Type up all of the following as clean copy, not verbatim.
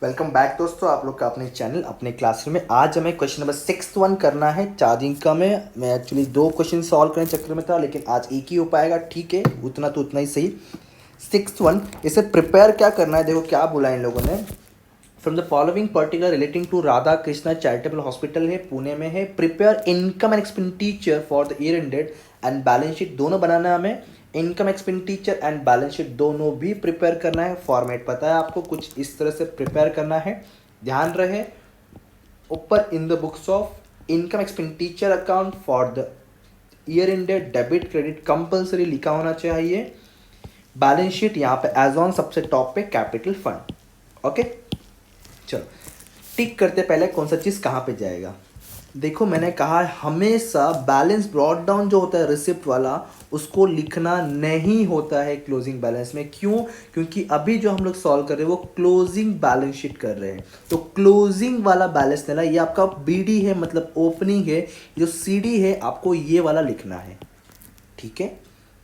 Welcome back दोस्तों, आप लोग का अपने चैनल अपने क्लासरूम में। आज हमें क्वेश्चन नंबर 6 करना है चार्जिंग का में। मैं एक्चुअली 2 क्वेश्चन सॉल्व करने चक्कर में था, लेकिन आज एक ही हो पाएगा। ठीक है, उतना तो उतना ही सही। 6 इसे प्रिपेयर क्या करना है, देखो क्या बोला इन लोगों ने। From the following particular relating to Radha Krishna charitable hospital है, पुणे में है। Prepare income and expenditure for the year ended and balance sheet, दोनों बनाना है हमें। Income expenditure and balance sheet दोनों भी प्रिपेयर करना है। फॉर्मेट पता है आपको, कुछ इस तरह से प्रिपेयर करना है। ध्यान रहे, ऊपर in the books of income expenditure account for the year ended debit credit compulsory लिखा होना चाहिए। बैलेंस शीट यहाँ पे एज ऑन सबसे टॉप पे कैपिटल फंड। ओके, चलो टिक करते पहले कौन सा चीज़ कहाँ पे जाएगा। देखो मैंने कहा हमेशा बैलेंस ब्रॉट डाउन जो होता है रिसिप्ट वाला, उसको लिखना नहीं होता है क्लोजिंग बैलेंस में। क्यों? क्योंकि अभी जो हम लोग सॉल्व कर रहे हैं वो क्लोजिंग बैलेंस शीट कर रहे हैं। तो क्लोजिंग वाला बैलेंस लेना, ये आपका बीडी है मतलब ओपनिंग है। जो सीडी है आपको ये वाला लिखना है। ठीक है,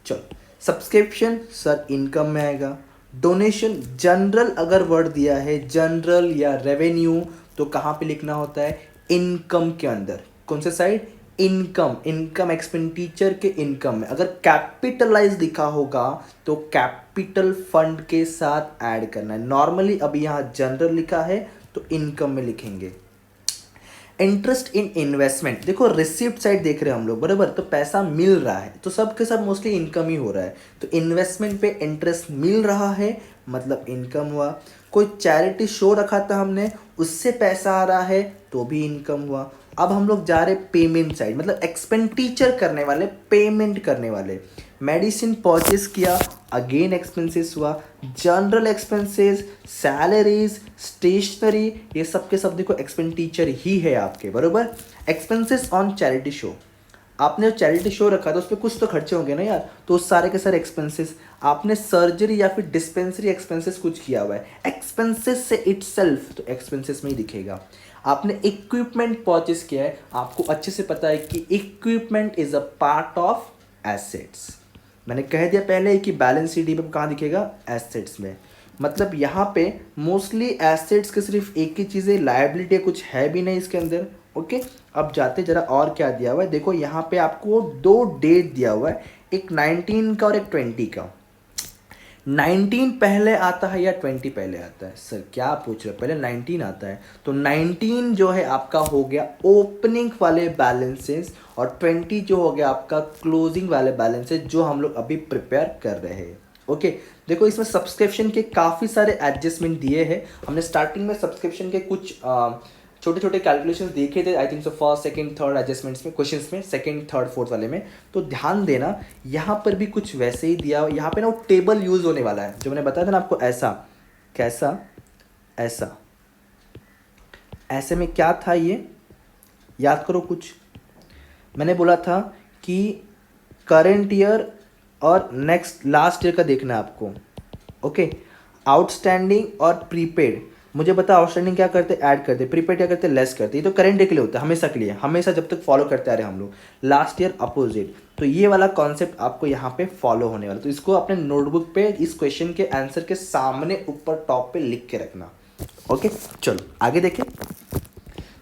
चलो सब्सक्रिप्शन सर इनकम में आएगा। डोनेशन जनरल अगर वर्ड दिया है जनरल या रेवेन्यू, तो कहाँ पे लिखना होता है? इनकम के अंदर। कौन से साइड? इनकम। इनकम एक्सपेंडिचर के इनकम में। अगर कैपिटलाइज लिखा होगा तो कैपिटल फंड के साथ ऐड करना है। नॉर्मली अभी यहाँ जनरल लिखा है तो इनकम में लिखेंगे। इंटरेस्ट इन इन्वेस्टमेंट, देखो रिसिप्ट साइड देख रहे हैं हम लोग बराबर, तो पैसा मिल रहा है तो सब के सब मोस्टली इनकम ही हो रहा है। तो इन्वेस्टमेंट पे इंटरेस्ट मिल रहा है मतलब इनकम हुआ। कोई चैरिटी शो रखा था हमने, उससे पैसा आ रहा है तो भी इनकम हुआ। अब हम लोग जा रहे पेमेंट साइड, मतलब एक्सपेंडिचर करने वाले, पेमेंट करने वाले। मेडिसिन परचेस किया, अगेन एक्सपेंसेस हुआ। जनरल एक्सपेंसेस, सैलरीज, स्टेशनरी, ये सब के सब देखो एक्सपेंडिचर ही है आपके बरोबर। एक्सपेंसेस ऑन चैरिटी शो, आपने जो चैरिटी शो रखा था उस पर कुछ तो खर्चे होंगे ना यार, तो उस सारे के सारे एक्सपेंसेस। आपने सर्जरी या फिर डिस्पेंसरी एक्सपेंसेस कुछ किया हुआ है, एक्सपेंसेस से इटसेल्फ तो एक्सपेंसेस में ही दिखेगा। आपने इक्विपमेंट परचेस किया है, आपको अच्छे से पता है कि equipment is a part of assets. मैंने कह दिया पहले कि बैलेंस शीट में कहाँ दिखेगा? एसेट्स में। मतलब यहाँ पे मोस्टली एसेट्स के सिर्फ एक ही चीज़ है, लायबिलिटी कुछ है भी नहीं इसके अंदर। ओके, अब जाते जरा और क्या दिया हुआ है, देखो यहाँ पे आपको 2 डेट दिया हुआ है, एक 19 का और एक 20 का। 19 पहले आता है या 20 पहले आता है? सर क्या पूछ रहे हो, पहले 19 आता है। तो 19 जो है आपका हो गया ओपनिंग वाले बैलेंसेस, और 20 जो हो गया आपका क्लोजिंग वाले बैलेंसेस, जो हम लोग अभी प्रिपेयर कर रहे हैं। ओके, देखो इसमें सब्सक्रिप्शन के काफ़ी सारे एडजस्टमेंट दिए हैं। हमने स्टार्टिंग में सब्सक्रिप्शन के कुछ छोटे छोटे कैलकुलेशंस देखे थे, I think so first second third adjustments में, क्वेश्चंस में, सेकंड थर्ड फोर्थ वाले में। तो ध्यान देना, यहाँ पर भी कुछ वैसे ही दिया। यहाँ पे ना वो टेबल यूज होने वाला है जो मैंने बताया था ना आपको, ऐसा कैसा ऐसा। ऐसे में क्या था ये याद करो कुछ। मैंने बोला था कि करंट ईयर और नेक्स्ट लास्ट ईयर का देखना है आपको। ओके, आउटस्टैंडिंग और प्रीपेड। मुझे बता आउटस्टैंडिंग क्या करते? ऐड करते। प्रीपेड क्या करते? लेस करते। ये तो करंट डे के लिए होता है, हमेशा के लिए, हमेशा जब तक फॉलो करते आ रहे हम लोग। लास्ट ईयर अपोजिट, तो ये वाला कॉन्सेप्ट आपको यहाँ पे फॉलो होने वाला। तो इसको अपने नोटबुक पे इस क्वेश्चन के आंसर के सामने ऊपर टॉप पे लिख के रखना। ओके, चलो आगे देखें।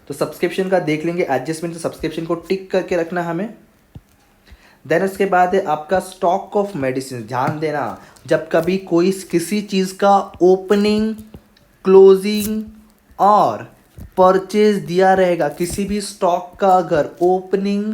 तो सब्सक्रिप्शन का देख लेंगे एडजस्टमेंट, तो सब्सक्रिप्शन को टिक करके रखना हमें। देन उसके बाद है आपका स्टॉक ऑफ मेडिसिन। ध्यान देना, जब कभी कोई किसी चीज़ का ओपनिंग, क्लोजिंग और परचेज दिया रहेगा, किसी भी स्टॉक का अगर ओपनिंग,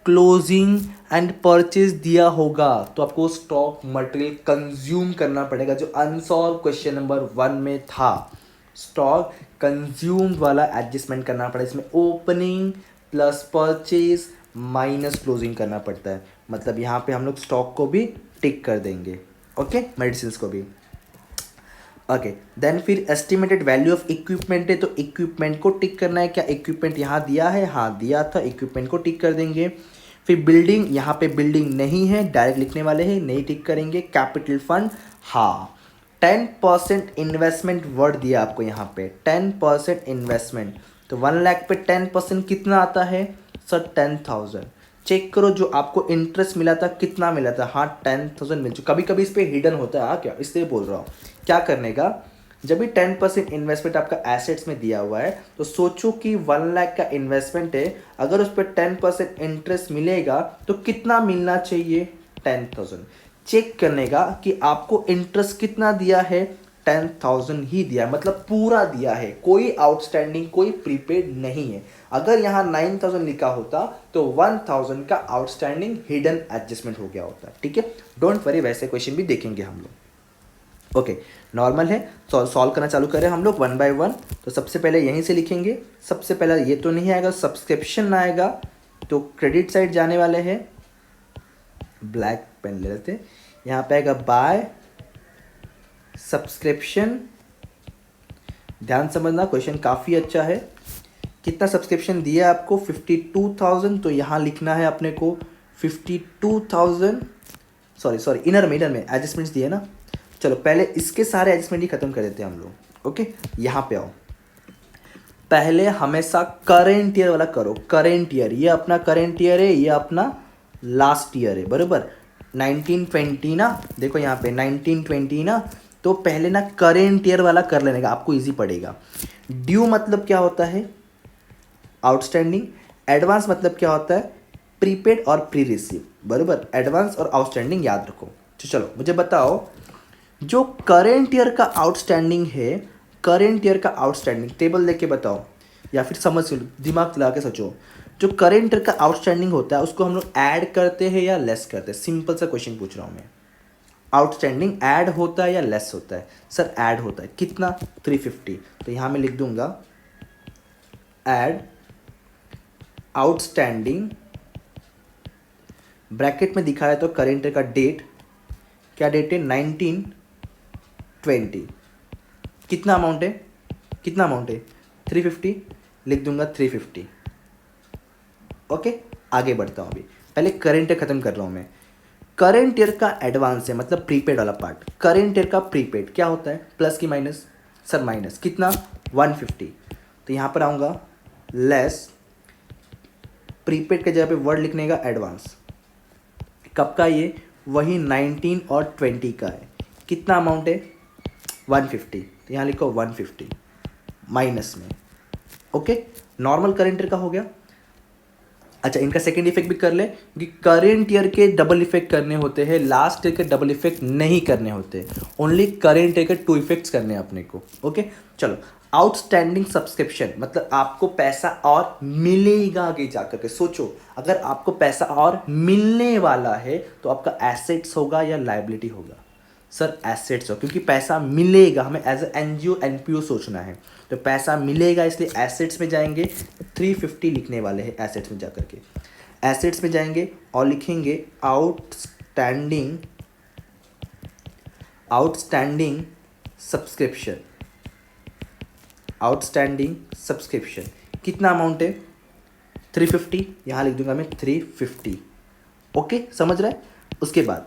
क्लोजिंग एंड परचेज दिया होगा, तो आपको स्टॉक मटेरियल कंज्यूम करना पड़ेगा, जो अनसॉल्व क्वेश्चन नंबर 1 में था। स्टॉक कंज्यूम वाला एडजस्टमेंट करना पड़ेगा, इसमें opening plus purchase minus closing करना पड़ता है। मतलब यहाँ पे हम लोग स्टॉक को भी टिक कर देंगे, ओके, मेडिसिन को भी। ओके, देन फिर एस्टिमेटेड वैल्यू ऑफ इक्विपमेंट है, तो इक्विपमेंट को टिक करना है। क्या इक्विपमेंट यहाँ दिया है? हाँ दिया था, इक्विपमेंट को टिक कर देंगे। फिर बिल्डिंग, यहाँ पे बिल्डिंग नहीं है, डायरेक्ट लिखने वाले हैं, नहीं टिक करेंगे। कैपिटल फंड, हाँ। 10% इन्वेस्टमेंट वर्ड दिया आपको यहाँ पे, 10% इन्वेस्टमेंट। तो 1 लाख पे 10% कितना आता है? सर 10,000। चेक करो जो आपको इंटरेस्ट मिला था कितना मिला था? हाँ 10,000 मिल चुका। कभी कभी इस पर हिडन होता है, हाँ क्या, इसलिए बोल रहा हूँ। क्या करने का? जब भी 10% इन्वेस्टमेंट आपका एसेट्स में दिया हुआ है तो सोचो कि 1 लाख का इन्वेस्टमेंट है, अगर उस पर 10% इंटरेस्ट मिलेगा तो कितना मिलना चाहिए? 10,000। चेक करने का कि आपको इंटरेस्ट कितना दिया है? 10,000 ही दिया है, मतलब पूरा दिया है, कोई आउटस्टैंडिंग कोई प्रीपेड नहीं है। अगर यहाँ 9,000 लिखा होता तो 1,000 का आउटस्टैंडिंग हिडन एडजस्टमेंट हो गया होता। ठीक है, डोंट वरी, वैसे क्वेश्चन भी देखेंगे हम लोग। ओके, नॉर्मल है, सॉल्व करना चालू करें हम लोग 1 बाय 1। तो सबसे पहले यहीं से लिखेंगे। सबसे पहला ये तो नहीं आएगा, सब्सक्रिप्शन आएगा, तो क्रेडिट साइड जाने वाले हैं, ब्लैक पेन ले लेते, यहाँ पे आएगा बाय सब्सक्रिप्शन। ध्यान समझना, क्वेश्चन काफ़ी अच्छा है। कितना सब्सक्रिप्शन दिया आपको? 52,000, तो यहाँ लिखना है अपने को 52,000। सॉरी इनर में एडजस्टमेंट्स दिए ना। चलो पहले इसके सारे एडजस्टमेंट ही खत्म कर देते हैं हम लोग। ओके, यहाँ पे आओ, पहले हमेशा करेंट ईयर वाला करो। करेंट ईयर, ये अपना करेंट ईयर है, ये अपना लास्ट ईयर है, बराबर। 1920 ना, देखो यहाँ पे 1920 ना, तो पहले ना करेंट ईयर वाला कर लेने का, आपको इजी पड़ेगा। ड्यू मतलब क्या होता है? आउटस्टैंडिंग। एडवांस मतलब क्या होता है? प्रीपेड और प्री रिसीव, बराबर। एडवांस और आउटस्टैंडिंग याद रखो। तो चलो मुझे बताओ, जो करेंट ईयर का आउटस्टैंडिंग है, करेंट ईयर का आउटस्टैंडिंग टेबल देख के बताओ, या फिर समझ दिमाग लगा के सोचो। जो करेंट ईयर का आउटस्टैंडिंग होता है उसको हम लोग ऐड करते हैं या लेस करते हैं? सिंपल सा क्वेश्चन पूछ रहा हूँ मैं। आउटस्टैंडिंग ऐड होता है या लेस होता है? सर ऐड होता है। कितना? 350। तो यहाँ मैं लिख दूंगा ऐड आउटस्टैंडिंग, ब्रैकेट में दिखाया तो करेंट ईयर का डेट, क्या डेट है? 1920। कितना अमाउंट है? 350, लिख दूंगा 350। ओके, आगे बढ़ता हूँ। अभी पहले करेंट ईयर खत्म कर रहा हूँ मैं। करेंट ईयर का एडवांस है, मतलब प्रीपेड वाला पार्ट। करेंट ईयर का प्रीपेड क्या होता है? प्लस की माइनस? Sir minus. कितना? 150। तो यहाँ पर आऊँगा लेस, प्रीपेड के जगह पे वर्ड लिखने का एडवांस। कब का? ये वही 19 और 20 का है। कितना अमाउंट है? 150। तो यहाँ लिखो 150 माइनस में। ओके, नॉर्मल करेंट ईयर का हो गया। अच्छा, इनका सेकेंड इफेक्ट भी कर ले, क्योंकि करेंट ईयर के डबल इफेक्ट करने होते हैं, लास्ट ईयर के डबल इफेक्ट नहीं करने होते, ओनली करेंट ईयर के 2 इफेक्ट्स करने हैं अपने को। ओके, चलो। आउटस्टैंडिंग सब्सक्रिप्शन मतलब आपको पैसा और मिलेगा आगे जाकर के। सोचो, अगर आपको पैसा और मिलने वाला है तो आपका एसेट्स होगा या लायबिलिटी होगा? सर एसेट्स हो, क्योंकि पैसा मिलेगा, हमें एज ए एनजीओ एनपीओ सोचना है, तो पैसा मिलेगा इसलिए एसेट्स में जाएंगे। 350 लिखने वाले हैं एसेट्स में जाकर के। एसेट्स में जाएंगे और लिखेंगे आउटस्टैंडिंग सब्सक्रिप्शन। आउटस्टैंडिंग सब्सक्रिप्शन कितना अमाउंट है? 350। यहाँ लिख दूंगा मैं 350। ओके, समझ रहा है? उसके बाद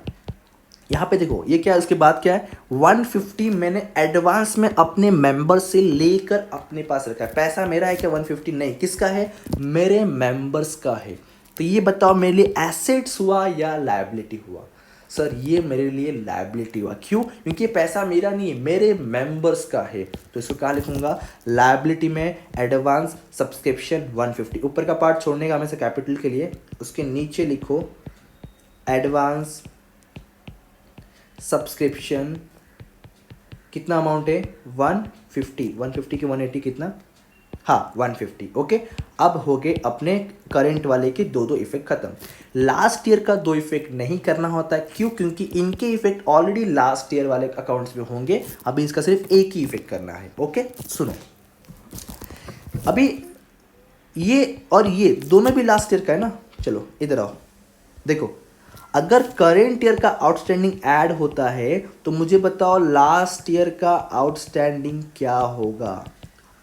यहाँ पे देखो, ये क्या है? उसके बाद क्या है? 150 मैंने एडवांस में अपने मेंबर से लेकर अपने पास रखा है। पैसा मेरा है क्या? 150 नहीं, किसका है? मेरे मेंबर्स का है। तो ये बताओ मेरे लिए एसेट्स हुआ या लायबिलिटी हुआ? सर ये मेरे लिए लायबिलिटी हुआ। क्यों? क्योंकि ये पैसा मेरा नहीं है, मेरे मेंबर्स का है। तो इसको कहाँ लिखूंगा? लायबिलिटी में एडवांस सब्सक्रिप्शन 150। ऊपर का पार्ट छोड़ने का हमेशा कैपिटल के लिए, उसके नीचे लिखो एडवांस सब्सक्रिप्शन। कितना अमाउंट है? 150। 150 की 180 कितना? हाँ 150। ओके, अब हो गए अपने करंट वाले के दो इफेक्ट खत्म। लास्ट ईयर का 2 इफेक्ट नहीं करना होता है। क्यों? क्योंकि इनके इफेक्ट ऑलरेडी लास्ट ईयर वाले अकाउंट्स में होंगे, अभी इसका सिर्फ एक ही इफेक्ट करना है। ओके, सुनो, अभी ये और ये दोनों भी लास्ट ईयर का है ना। चलो इधर आओ, देखो, अगर करेंट ईयर का आउटस्टैंडिंग ऐड होता है तो मुझे बताओ लास्ट ईयर का आउटस्टैंडिंग क्या होगा?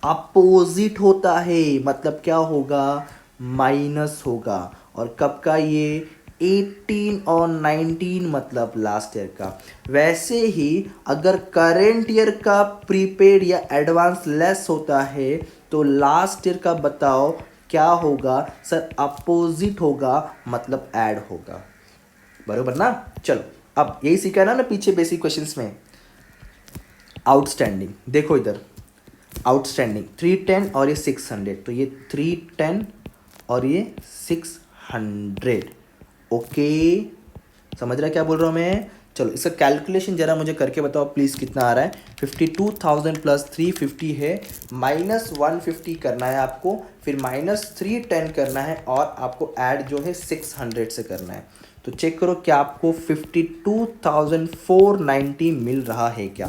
अपोजिट होता है, मतलब क्या होगा? माइनस होगा। और कब का? ये 18 और 19, मतलब लास्ट ईयर का। वैसे ही अगर करेंट ईयर का प्रीपेड या एडवांस लेस होता है तो लास्ट ईयर का बताओ क्या होगा? सर अपोजिट होगा, मतलब ऐड होगा, बरोबर ना। चलो, अब यही सीखा ना पीछे बेसिक क्वेश्चंस में। आउटस्टैंडिंग देखो इधर, आउटस्टैंडिंग 310 और ये 600, तो ये 310 और ये 600। ओके, समझ रहा है क्या बोल रहा हूँ मैं? चलो इसका कैलकुलेशन जरा मुझे करके बताओ प्लीज़, कितना आ रहा है? 52,000 प्लस 350 है, माइनस 150 करना है आपको, फिर माइनस 310 करना है, और आपको ऐड जो है 600 से करना है। तो चेक करो क्या आपको 52,490 मिल रहा है क्या?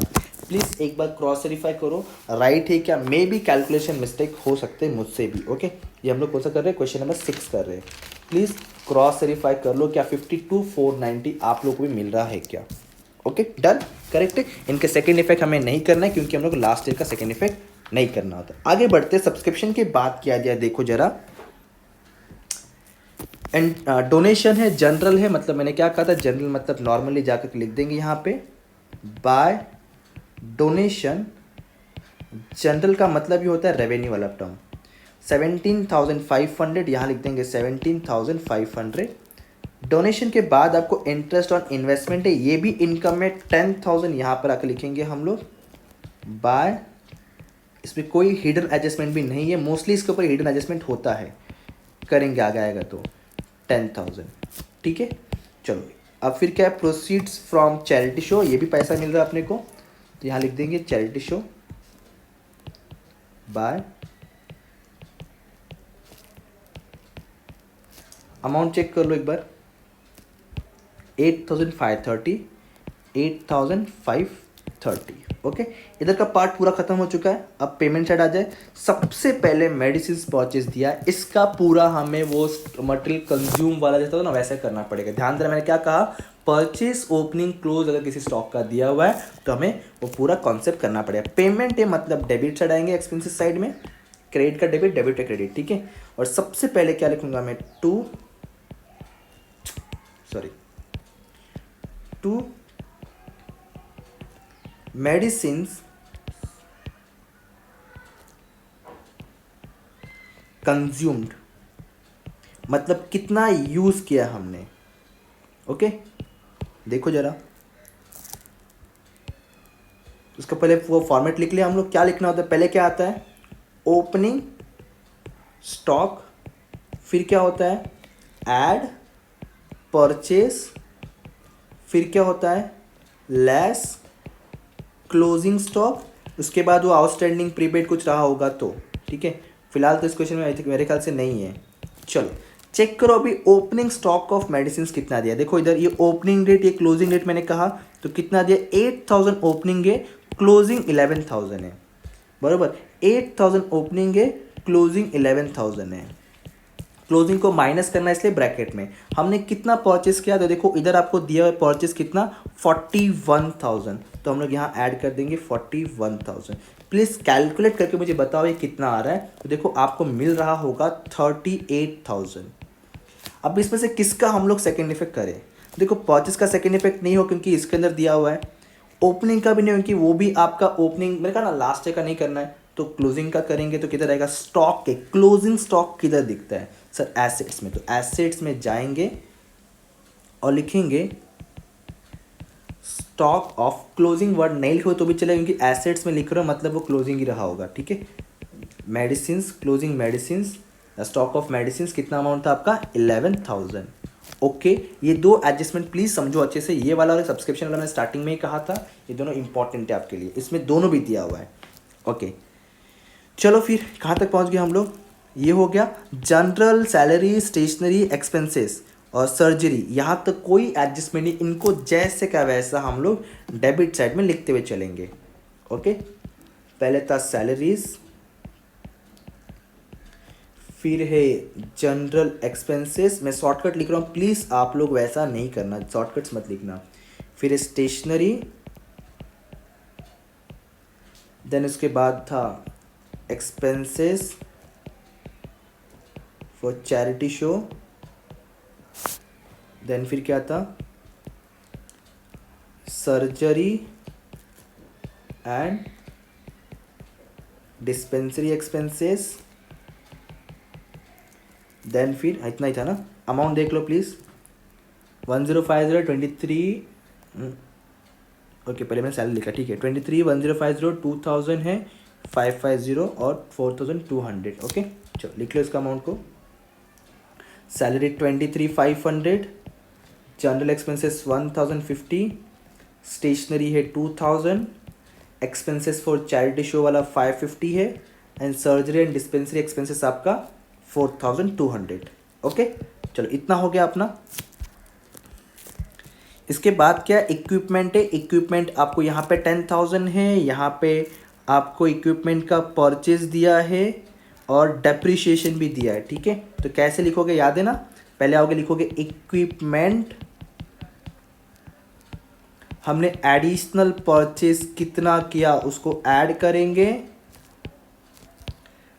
प्लीज़ एक बार क्रॉस वेरीफाई करो राइट है क्या। मे बी कैलकुलेशन मिस्टेक हो सकते हैं मुझसे भी। ओके, ये हम लोग कौन सा कर रहे हैं? क्वेश्चन नंबर 6 कर रहे हैं। प्लीज़ क्रॉस वेरीफाई कर लो क्या 52,490 आप लोग को भी मिल रहा है क्या। ओके डन, करेक्ट है। इनके सेकेंड इफेक्ट हमें नहीं करना है क्योंकि हम लोग लास्ट ईयर का सेकेंड इफेक्ट नहीं करना होता। आगे बढ़ते सब्सक्रिप्शन की बात किया जाए, देखो जरा। एंड डोनेशन है, जनरल है, मतलब मैंने क्या कहा था, जनरल मतलब नॉर्मली जाकर लिख देंगे यहाँ पे बाय डोनेशन। जनरल का मतलब ये होता है रेवेन्यू वाला टर्म। 17,500 यहाँ लिख देंगे 17,500। डोनेशन के बाद आपको इंटरेस्ट ऑन इन्वेस्टमेंट है, ये भी इनकम में 10,000 यहाँ पर आकर लिखेंगे हम लोग बाय। इसमें कोई हिडन एडजस्टमेंट भी नहीं है, मोस्टली इसके ऊपर हिडन एडजस्टमेंट होता है, करेंगे आगे आएगा तो 10,000। ठीक है, चलो अब फिर क्या है? प्रोसीड्स फ्रॉम चैरिटी शो, ये भी पैसा मिल रहा है अपने को, तो यहाँ लिख देंगे charity show by. Amount check कर लो एक बार, 8,530, 8,530। ओके, इधर का पार्ट पूरा खत्म हो चुका है। अब पेमेंट साइड आ जाए। सबसे पहले मेडिसिन परचेज दिया, इसका पूरा हमें वो मटेरियल कंज्यूम वाला जैसा था ना वैसे करना पड़ेगा। ध्यान देना, मैंने क्या कहा, परचेज ओपनिंग क्लोज अगर किसी स्टॉक का दिया हुआ है तो हमें वो पूरा कॉन्सेप्ट करना पड़ेगा। पेमेंट है मतलब डेबिट साइड आएंगे, एक्सपेंसिस साइड में क्रेडिट का डेबिट, डेबिट का क्रेडिट। ठीक है, और सबसे पहले क्या लिखूंगा मैं, टू मेडिसिन्स कंज्यूम्ड, मतलब कितना यूज किया हमने। ओके, देखो जरा, उसका पहले वो फॉर्मेट लिख लिया हम लोग। क्या लिखना होता है? पहले क्या आता है? ओपनिंग स्टॉक, फिर क्या होता है? ऐड परचेस, फिर क्या होता है? लेस क्लोजिंग स्टॉक, उसके बाद वो आउटस्टैंडिंग प्रीपेड कुछ रहा होगा तो। ठीक है, फिलहाल तो इस क्वेश्चन में आई थिंक मेरे ख्याल से नहीं है। चलो चेक करो अभी ओपनिंग स्टॉक ऑफ मेडिसिन कितना दिया। देखो इधर ये ओपनिंग डेट, ये क्लोजिंग डेट मैंने कहा, तो कितना दिया? 8,000 ओपनिंग है, क्लोजिंग 11,000 है। बराबर, 8,000 ओपनिंग है, क्लोजिंग 11,000 है। क्लोजिंग को माइनस करना, इसलिए ब्रैकेट में हमने कितना परचेस किया, तो देखो इधर आपको दिया हुआ परचेस कितना, 41,000, तो हम लोग यहाँ ऐड कर देंगे 41,000। प्लीज़ कैलकुलेट करके मुझे बताओ ये कितना आ रहा है। तो देखो आपको मिल रहा होगा 38,000। अब इसमें से किसका हम लोग सेकेंड इफेक्ट करें? देखो परचेस का सेकेंड इफेक्ट नहीं हो क्योंकि इसके अंदर दिया हुआ है, ओपनिंग का भी नहीं क्योंकि वो भी आपका ओपनिंग मैंने कहा ना लास्ट ईयर का नहीं करना है, तो क्लोजिंग का करेंगे तो किधर आएगा? स्टॉक के क्लोजिंग स्टॉक किधर दिखता है सर? एसेट्स में। तो एसेट्स में जाएंगे और लिखेंगे स्टॉक ऑफ, क्लोजिंग वर्ड नहीं लिखो तो भी चलेगा क्योंकि एसेट्स में लिख रहे हो मतलब वो क्लोजिंग ही रहा होगा। ठीक है, medicine, closing medicine, stock of medicine कितना अमाउंट था आपका? 11,000। ओके, ये दो एडजस्टमेंट प्लीज समझो अच्छे से, ये वाला और सब्सक्रिप्शन वाला मैंने स्टार्टिंग में ही कहा था, ये दोनों इंपॉर्टेंट है आपके लिए, इसमें दोनों भी दिया हुआ है। ओके, चलो फिर कहाँ तक पहुँच गए हम लोग? ये हो गया जनरल, सैलरी, स्टेशनरी एक्सपेंसेस और सर्जरी, यहाँ तक कोई एडजस्टमेंट नहीं, इनको जैसे का वैसा हम लोग डेबिट साइड में लिखते हुए चलेंगे। ओके, पहले था सैलरीज, फिर है जनरल एक्सपेंसेस, मैं शॉर्टकट लिख रहा हूँ प्लीज़ आप लोग वैसा नहीं करना, शॉर्टकट्स मत लिखना। फिर स्टेशनरी, देन उसके बाद था expenses for charity show, then फिर क्या था? Surgery and dispensary expenses, then फिर इतना ही था ना। अमाउंट देख लो प्लीज़, 1050, 23, ओके पहले मैंने सैलरी लिखा, ठीक है। 23,1050 2000 है, 550 और 4200। ओके चलो लिख लो इसका अमाउंट को। सैलरी 23,500, जनरल एक्सपेंसेस 1050, स्टेशनरी है 2000, एक्सपेंसेस फॉर चैरिटी शो वाला 550 है, and surgery and dispensary expenses आपका 4200। ओके चलो इतना हो गया अपना। इसके बाद क्या इक्विपमेंट है, इक्विपमेंट आपको यहाँ पे 10,000 है, यहाँ पे आपको इक्विपमेंट का परचेज दिया है और डेप्रिशिएशन भी दिया है, ठीक है। तो कैसे लिखोगे याद है ना, पहले आओगे लिखोगे इक्विपमेंट, हमने एडिशनल परचेज कितना किया उसको ऐड करेंगे,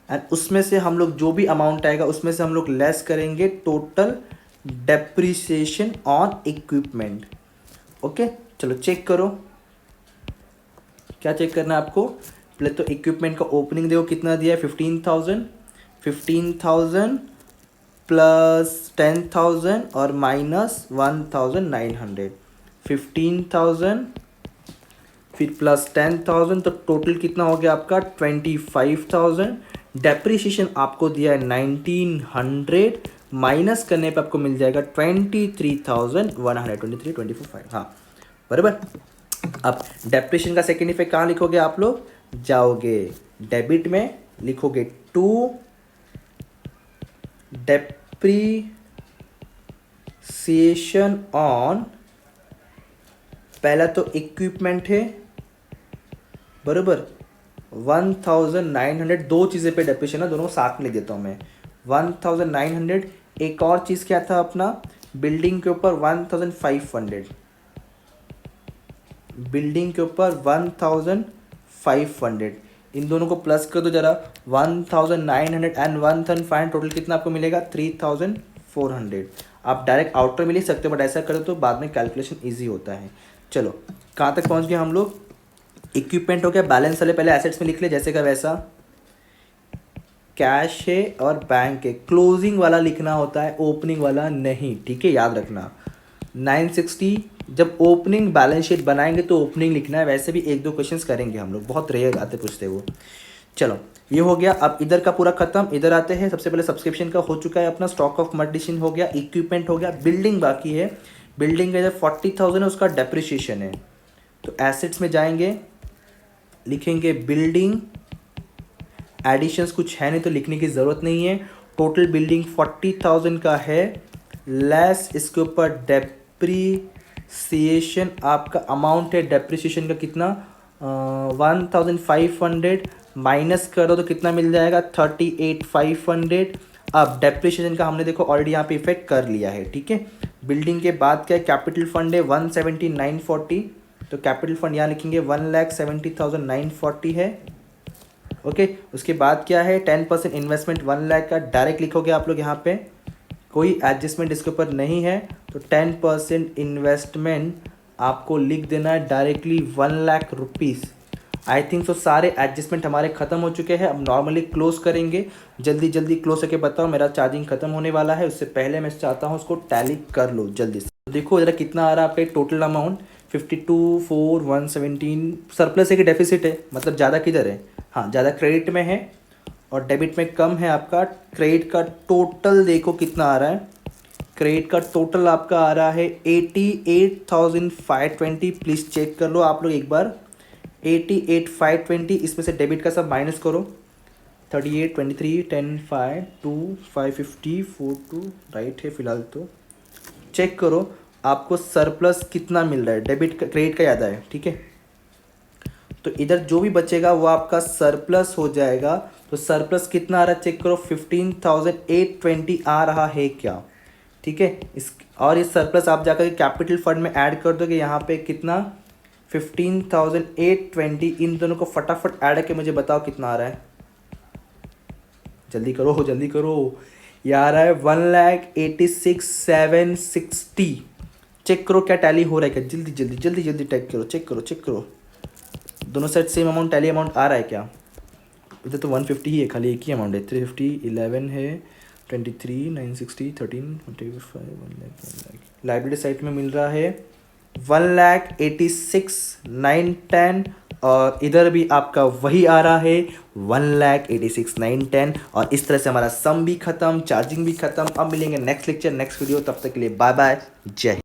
एंड उसमें से हम लोग जो भी अमाउंट आएगा उसमें से हम लोग लेस करेंगे total depreciation on equipment. Okay चलो चेक करो, क्या चेक करना है आपको। पहले तो इक्विपमेंट का ओपनिंग देखो कितना दिया है, 15,000, 15,000 प्लस 10,000 और माइनस 1,900, 15,000 फिर प्लस 10,000, तो टोटल कितना हो गया आपका 25,000। डेप्रिसिएशन आपको दिया है 1,900, माइनस करने पे आपको मिल जाएगा 23,100, 23, 24, हाँ बराबर। अब डेप्रिसिएशन का सेकेंड इफेक्ट कहाँ लिखोगे आप लोग, जाओगे डेबिट में लिखोगे टू डेप्रिसिएशन ऑन, पहला तो इक्विपमेंट है बराबर 1,900, दो चीज़ें पे डेप्रिसिएशन है, दोनों साथ में लिख देता हूँ मैं 1,900। एक और चीज़ क्या था अपना, बिल्डिंग के ऊपर 1,500, बिल्डिंग के ऊपर 1,500, इन दोनों को प्लस कर दो जरा, 1,900 एंड 1,500 टोटल कितना आपको मिलेगा 3,400। आप डायरेक्ट आउटर में लिख सकते हो बट ऐसा करो तो बाद में कैलकुलेशन इजी होता है। चलो कहाँ तक पहुँच गए हम लोग, इक्विपमेंट हो गया, बैलेंस वाले पहले एसेट्स में लिख ले जैसे का वैसा, कैश है और बैंक है, क्लोजिंग वाला लिखना होता है ओपनिंग वाला नहीं, ठीक है याद रखना। 960 जब ओपनिंग बैलेंस शीट बनाएंगे तो ओपनिंग लिखना है, वैसे भी एक दो क्वेश्चंस करेंगे हम लोग, बहुत रेयर आते पूछते वो। चलो ये हो गया, अब इधर का पूरा खत्म, इधर आते हैं। सबसे पहले सब्सक्रिप्शन का हो चुका है अपना, स्टॉक ऑफ मल्टीशन हो गया, इक्विपमेंट हो गया, बिल्डिंग बाकी है। बिल्डिंग का इधर 40,000 है, उसका डेप्रिसिएशन है, तो एसेट्स में जाएंगे लिखेंगे बिल्डिंग, एडिशंस कुछ है नहीं तो लिखने की ज़रूरत नहीं है। टोटल बिल्डिंग 40,000 का है, लेस इसके ऊपर डेप्रीसिएशन आपका अमाउंट है, डेप्रीसिएशन का कितना 1,500 माइनस करो तो कितना मिल जाएगा 38,500। अब डेप्रीसिएशन का हमने देखो ऑलरेडी यहाँ पे इफेक्ट कर लिया है, ठीक है। बिल्डिंग के बाद क्या है, कैपिटल फंड है 179,940, तो कैपिटल फंड यहाँ लिखेंगे 1,70,940 है। ओके उसके बाद क्या है, 10% इन्वेस्टमेंट 1 लाख का डायरेक्ट लिखोगे आप लोग, यहाँ पे कोई एडजस्टमेंट इसके ऊपर नहीं है, तो 10% इन्वेस्टमेंट आपको लिख देना है directly 1 lakh rupees. I think so सारे एडजस्टमेंट हमारे ख़त्म हो चुके हैं, अब नॉर्मली क्लोज करेंगे, जल्दी जल्दी क्लोज करके बताओ, मेरा चार्जिंग खत्म होने वाला है, उससे पहले मैं चाहता हूँ उसको टैली कर लो जल्दी से। देखो ज़रा कितना आ रहा है आपका टोटल अमाउंट, 52,4,117, सरप्लस है कि डेफिसिट है, मतलब ज़्यादा किधर है, हाँ ज़्यादा क्रेडिट में है और डेबिट में कम है आपका। क्रेडिट का टोटल देखो कितना आ रहा है, क्रेडिट का टोटल आपका आ रहा है 88,520, प्लीज़ चेक कर लो आप लोग एक बार, 88,520, इसमें से डेबिट का सब माइनस करो, 38, 23, 10, 5, 2, 550, 42 राइट है फिलहाल, तो चेक करो आपको सरप्लस कितना मिल रहा है, डेबिट का क्रेडिट का याद है, ठीक है। तो इधर जो भी बचेगा वो आपका सरप्लस हो जाएगा, तो सरप्लस कितना आ रहा है चेक करो, 15,820 आ रहा है क्या, ठीक है। इस और इस सरप्लस आप जाकर कैपिटल फंड में ऐड कर दोगे, यहाँ पे कितना 15,820, इन दोनों को फटाफट ऐड करके मुझे बताओ कितना आ रहा है, जल्दी करो जल्दी करो, ये आ रहा है 1,86,760। चेक करो क्या टैली हो रहा है क्या, जल्दी जल्दी जल्दी जल्दी टाइप करो, चेक करो चेक करो, दोनों side same amount tally amount आ रहा है क्या। इधर तो 150 ही है, खाली एक ही अमाउंट है, 350, 11 है, 23, 960, 13, 25, 1 लाख। लाइब्रेरी साइट में मिल रहा है 1,86,910 और इधर भी आपका वही आ रहा है 1,86,910। और इस तरह से हमारा सम भी खत्म, चार्जिंग भी खत्म। अब मिलेंगे नेक्स्ट लेक्चर नेक्स्ट वीडियो, तब तक के लिए बाय बाय, जय हिंद।